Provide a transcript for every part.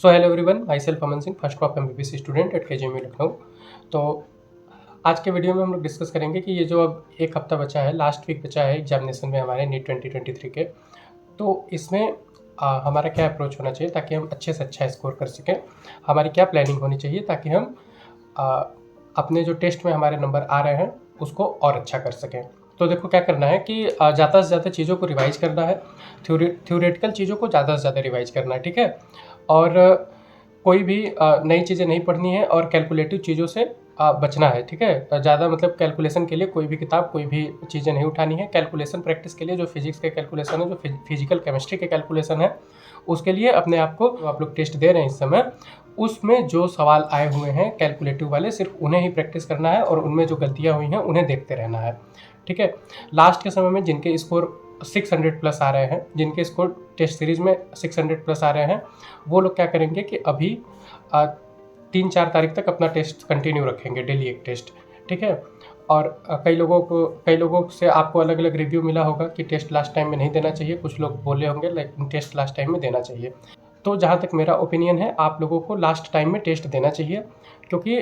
So hello everyone, my self Aman Singh, first crop MBBS student at KGMU Lucknow. तो आज के video में हम लोग डिस्कस करेंगे कि ये जो अब एक हफ्ता बचा है, लास्ट वीक बचा है एग्जामिनेशन में हमारे नीट 2023 के, तो इसमें हमारा क्या अप्रोच होना चाहिए ताकि हम अच्छे से अच्छा स्कोर कर सकें। हमारी क्या प्लानिंग होनी चाहिए ताकि हम अपने जो टेस्ट में हमारे नंबर आ रहे हैं उसको और अच्छा कर सकें। तो देखो क्या करना है कि ज़्यादा से ज़्यादा चीज़ों को रिवाइज करना है, थ्योरेटिकल चीज़ों को ज़्यादा से ज़्यादा रिवाइज करना है, ठीक है। और कोई भी नई चीज़ें नहीं पढ़नी है और कैलकुलेटिव चीज़ों से बचना है, ठीक है। ज़्यादा मतलब कैलकुलेशन के लिए कोई भी किताब, कोई भी चीज़ें नहीं उठानी है। कैलकुलेशन प्रैक्टिस के लिए जो फिजिक्स के कैलकुलेशन है, जो फिजिकल केमिस्ट्री के कैलकुलेशन है, उसके लिए अपने आप को, जो आप लोग टेस्ट दे रहे हैं इस समय, उसमें जो सवाल आए हुए हैं कैलकुलेटिव वाले, सिर्फ उन्हें ही प्रैक्टिस करना है और उनमें जो गलतियाँ हुई हैं उन्हें देखते रहना है, ठीक है। लास्ट के समय में जिनके स्कोर 600 प्लस आ रहे हैं, जिनके स्कोर टेस्ट सीरीज में 600 प्लस आ रहे हैं, वो लोग क्या करेंगे कि अभी 3-4 तारीख तक अपना टेस्ट कंटिन्यू रखेंगे, डेली एक टेस्ट, ठीक है। और कई लोगों से आपको अलग अलग रिव्यू मिला होगा कि टेस्ट लास्ट टाइम में नहीं देना चाहिए। कुछ लोग बोले होंगे लेकिन टेस्ट लास्ट टाइम में देना चाहिए। तो जहाँ तक मेरा ओपिनियन है, आप लोगों को लास्ट टाइम में टेस्ट देना चाहिए, क्योंकि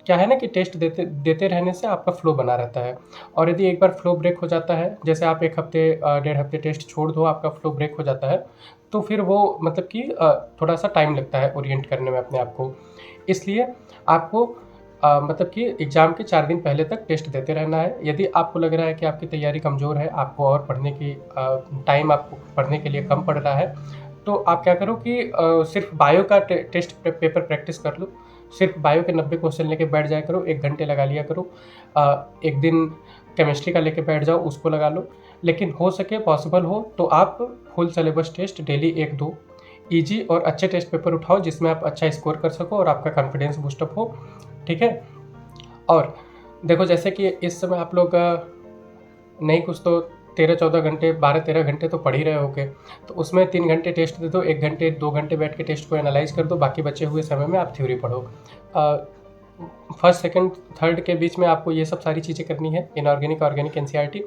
क्या है ना कि टेस्ट देते रहने से आपका फ्लो बना रहता है। और यदि एक बार फ्लो ब्रेक हो जाता है, जैसे आप 1 हफ्ते 1.5 हफ्ते टेस्ट छोड़ दो, आपका फ्लो ब्रेक हो जाता है, तो फिर वो मतलब कि थोड़ा सा टाइम लगता है ओरिएंट करने में अपने आप को। इसलिए आपको मतलब कि एग्ज़ाम के 4 दिन पहले तक टेस्ट देते रहना है। यदि आपको लग रहा है कि आपकी तैयारी कमज़ोर है, आपको और पढ़ने की टाइम आपको पढ़ने के लिए कम पड़ रहा है, तो आप क्या करो कि सिर्फ बायो का टेस्ट पेपर प्रैक्टिस कर लो। सिर्फ बायो के 90 क्वेश्चन लेके बैठ जाया करो, 1 घंटे लगा लिया करो। एक दिन केमिस्ट्री का लेके बैठ जाओ, उसको लगा लो। लेकिन हो सके, पॉसिबल हो तो आप full syllabus test daily 1-2 easy और अच्छे टेस्ट पेपर उठाओ, जिसमें आप अच्छा स्कोर कर सको और आपका कॉन्फिडेंस बूस्टअप हो, ठीक है। और देखो, जैसे कि इस समय आप लोग नहीं कुछ तो 13-14 घंटे, 12-13 घंटे तो पढ़ ही रहे होगे, तो उसमें 3 घंटे टेस्ट दे दो, 1 घंटे 2 घंटे बैठ के टेस्ट को एनालाइज कर दो, बाकी बचे हुए समय में आप थ्योरी पढ़ो। फर्स्ट, सेकंड, थर्ड के बीच में आपको ये सब सारी चीज़ें करनी है, इनऑर्गेनिक, ऑर्गेनिक, एनसीईआरटी।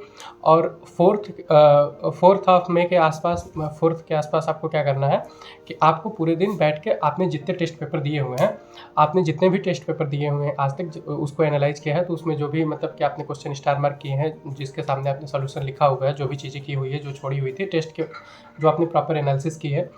और फोर्थ ऑफ मई के आसपास, 4th के आसपास आपको क्या करना है कि आपको पूरे दिन बैठ के आपने जितने टेस्ट पेपर दिए हुए हैं, आपने जितने भी टेस्ट पेपर दिए हुए हैं आज तक, उसको एनालाइज किया है, तो उसमें जो भी मतलब कि आपने क्वेश्चन स्टार मार्क किए हैं, जिसके सामने आपने सोल्यूशन लिखा हुआ है, जो भी चीज़ें की हुई है, जो छोड़ी हुई थी टेस्ट के, जो आपने प्रॉपर एनालिसिस की है,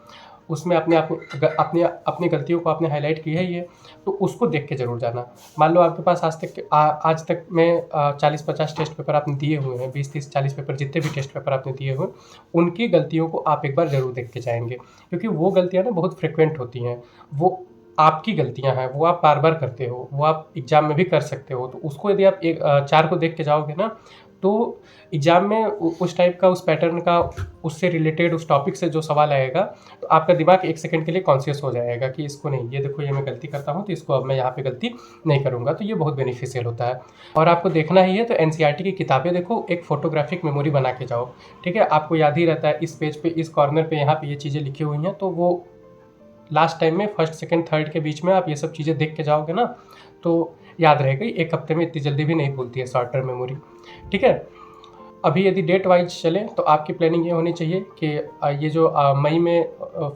उसमें अपनी गलतियों को आपने हाईलाइट की है ये, तो उसको देख के ज़रूर जाना। मान लो आपके पास आज तक में 40-50 टेस्ट पेपर आपने दिए हुए हैं, 20-30-40 पेपर, जितने भी टेस्ट पेपर आपने दिए हुए, उनकी गलतियों को आप एक बार ज़रूर देख के जाएंगे, क्योंकि वो गलतियाँ ना बहुत फ्रिक्वेंट होती हैं। वो आपकी गलतियाँ हैं, वो आप बार बार करते हो, वो आप एग्ज़ाम में भी कर सकते हो। तो उसको यदि आप 4 को देख के जाओगे ना, तो एग्ज़ाम में उस टाइप का, उस पैटर्न का, उससे रिलेटेड, उस टॉपिक से जो सवाल आएगा, तो आपका दिमाग 1 सेकंड के लिए कॉन्शियस हो जाएगा कि इसको नहीं, ये देखो ये मैं गलती करता हूँ, तो इसको अब मैं यहाँ पे गलती नहीं करूँगा। तो ये बहुत बेनिफिशियल होता है। और आपको देखना ही है तो एनसीईआरटी की किताबें देखो, एक फोटोग्राफिक मेमोरी बना के जाओ, ठीक है। आपको याद ही रहता है इस पेज पे, इस कॉर्नर पे, यहाँ पे ये चीज़ें लिखी हुई हैं, तो वो लास्ट टाइम में फर्स्ट, सेकंड, थर्ड के बीच में आप ये सब चीज़ें देख के जाओगे ना, तो याद रहेगा। 1 हफ्ते में इतनी जल्दी भी नहीं भूलती है शॉर्ट टर्म मेमोरी, ठीक है। अभी यदि डेट वाइज चलें तो आपकी प्लानिंग ये होनी चाहिए कि ये जो मई में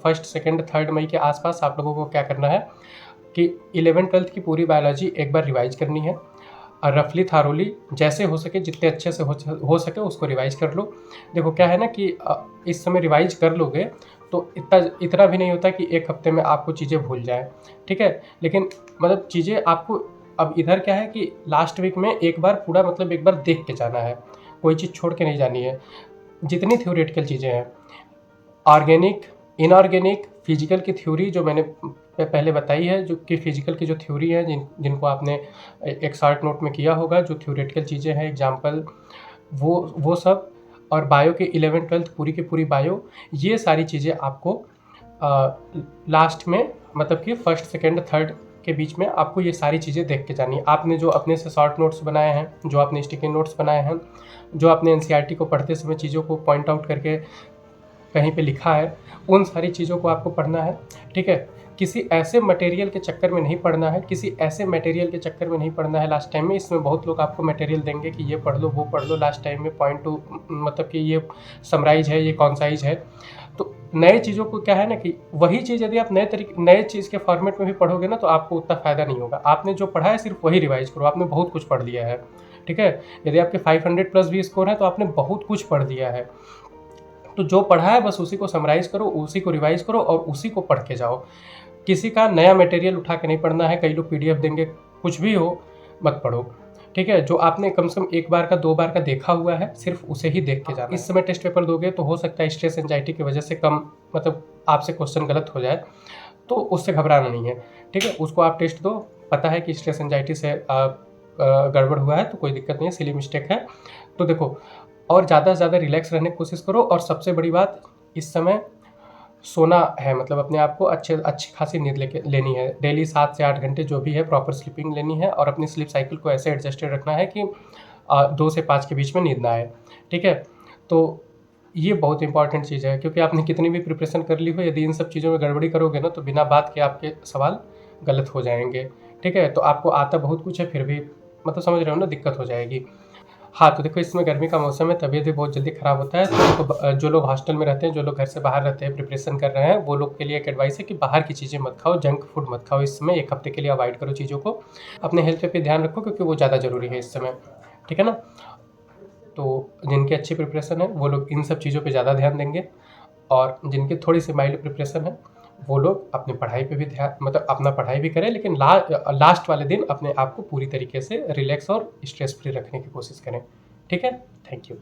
फर्स्ट, सेकंड, थर्ड मई के आसपास आप लोगों को क्या करना है कि 11th-12th की पूरी बायोलॉजी एक बार रिवाइज करनी है। रफली, थारोली, जैसे हो सके, जितने अच्छे से हो सके उसको रिवाइज कर लो। देखो क्या है ना कि इस समय रिवाइज कर लोगे तो इतना भी नहीं होता कि 1 हफ्ते में आपको चीज़ें भूल जाए, ठीक है। लेकिन मतलब चीज़ें आपको अब इधर क्या है कि लास्ट वीक में एक बार पूरा, मतलब एक बार देख के जाना है, कोई चीज़ छोड़ के नहीं जानी है। जितनी थ्योरेटिकल चीज़ें हैं, ऑर्गेनिक, इनऑर्गेनिक, फिजिकल की थ्योरी जो मैंने पहले बताई है, जो कि फिजिकल की जो थ्योरी है, जिनको आपने एक शॉर्ट नोट में किया होगा, जो थ्योरेटिकल चीज़ें हैं, एग्जाम्पल, वो सब, और बायो के 11th-12th पूरी की पूरी बायो, ये सारी चीज़ें आपको लास्ट में, मतलब कि फर्स्ट, सेकंड, थर्ड के बीच में आपको ये सारी चीज़ें देख के जानी है। आपने जो अपने से शॉर्ट नोट्स बनाए हैं, जो आपने स्टिकी नोट्स बनाए हैं, जो आपने एनसीईआरटी को पढ़ते समय चीज़ों को पॉइंट आउट करके कहीं पे लिखा है, उन सारी चीज़ों को आपको पढ़ना है, ठीक है। किसी ऐसे मटेरियल के चक्कर में नहीं पढ़ना है, किसी ऐसे मटेरियल के चक्कर में नहीं पढ़ना है लास्ट टाइम में। इसमें बहुत लोग आपको मटेरियल देंगे कि ये पढ़ लो, वो पढ़ लो, लास्ट टाइम में पॉइंट टू, मतलब कि ये समराइज है, ये कॉन्साइज है। तो नए चीज़ों को क्या है ना कि वही चीज़ यदि आप नए चीज़ के फॉर्मेट में भी पढ़ोगे ना तो आपको उतना फ़ायदा नहीं होगा। आपने जो पढ़ा है सिर्फ वही रिवाइज़ करो, आपने बहुत कुछ पढ़ लिया है, ठीक है? यदि आपके 500 प्लस भी स्कोर है तो आपने बहुत कुछ पढ़ लिया है। तो जो पढ़ा है बस उसी को समराइज़ करो, उसी को रिवाइज़ करो और उसी को पढ़ के जाओ। किसी का नया मटेरियल उठा के नहीं पढ़ना है, कई लोग पीडीएफ देंगे, कुछ भी हो, मत पढ़ो, ठीक है? जो आपने कम से कम 1 बार का 2 बार का देखा हुआ है, सिर्फ उसे ही देख के जाना है। इस समय टेस्ट पेपर दोगे तो हो सकता है स्ट्रेस एंग्जायटी की वजह से कम मतलब आपसे क्वेश्चन गलत हो जाए, तो उससे घबराना नहीं है, ठीक है? उसको आप टेस्ट दो, पता है कि स्ट्रेस एंग्जायटी से गड़बड़ हुआ है तो कोई दिक्कत नहीं है, सिली मिस्टेक है। तो देखो और ज़्यादा से ज़्यादा रिलैक्स रहने की कोशिश करो और सबसे बड़ी बात इस समय सोना है, मतलब अपने आप को अच्छी खासी नींद लेनी है। डेली 7 से 8 घंटे जो भी है प्रॉपर स्लीपिंग लेनी है और अपनी स्लीप साइकिल को ऐसे एडजस्टेड रखना है कि 2 से 5 के बीच में नींद ना आए, ठीक है? तो ये बहुत इंपॉर्टेंट चीज़ है क्योंकि आपने कितनी भी प्रिपरेशन कर ली हो, यदि इन सब चीज़ों में गड़बड़ी करोगे ना तो बिना बात के आपके सवाल गलत हो जाएँगे, ठीक है? तो आपको आता बहुत कुछ है फिर भी मतलब समझ रहे हो ना, दिक्कत हो जाएगी। हाँ, तो देखो इस समय गर्मी का मौसम है, तबीयत भी बहुत जल्दी ख़राब होता है, तो देखो जो लोग हॉस्टल में रहते हैं, जो लोग घर से बाहर रहते हैं, प्रिपरेशन कर रहे हैं, वो लोग के लिए एक एडवाइस है कि बाहर की चीज़ें मत खाओ, जंक फूड मत खाओ इस समय, 1 हफ़्ते के लिए अवॉइड करो चीज़ों को। अपने हेल्थ पे भी ध्यान रखो क्योंकि वो ज़्यादा ज़रूरी है इस समय, ठीक है ना? तो जिनकी अच्छी प्रिपरेशन है, वो लोग इन सब चीज़ों पे ज़्यादा ध्यान देंगे और जिनकी थोड़ी-सी माइल्ड प्रिपरेशन है, वो लोग अपनी पढ़ाई पे भी ध्यान मतलब अपना पढ़ाई भी करें लेकिन लास्ट वाले दिन अपने आप को पूरी तरीके से रिलैक्स और स्ट्रेस फ्री रखने की कोशिश करें, ठीक है? Thank you.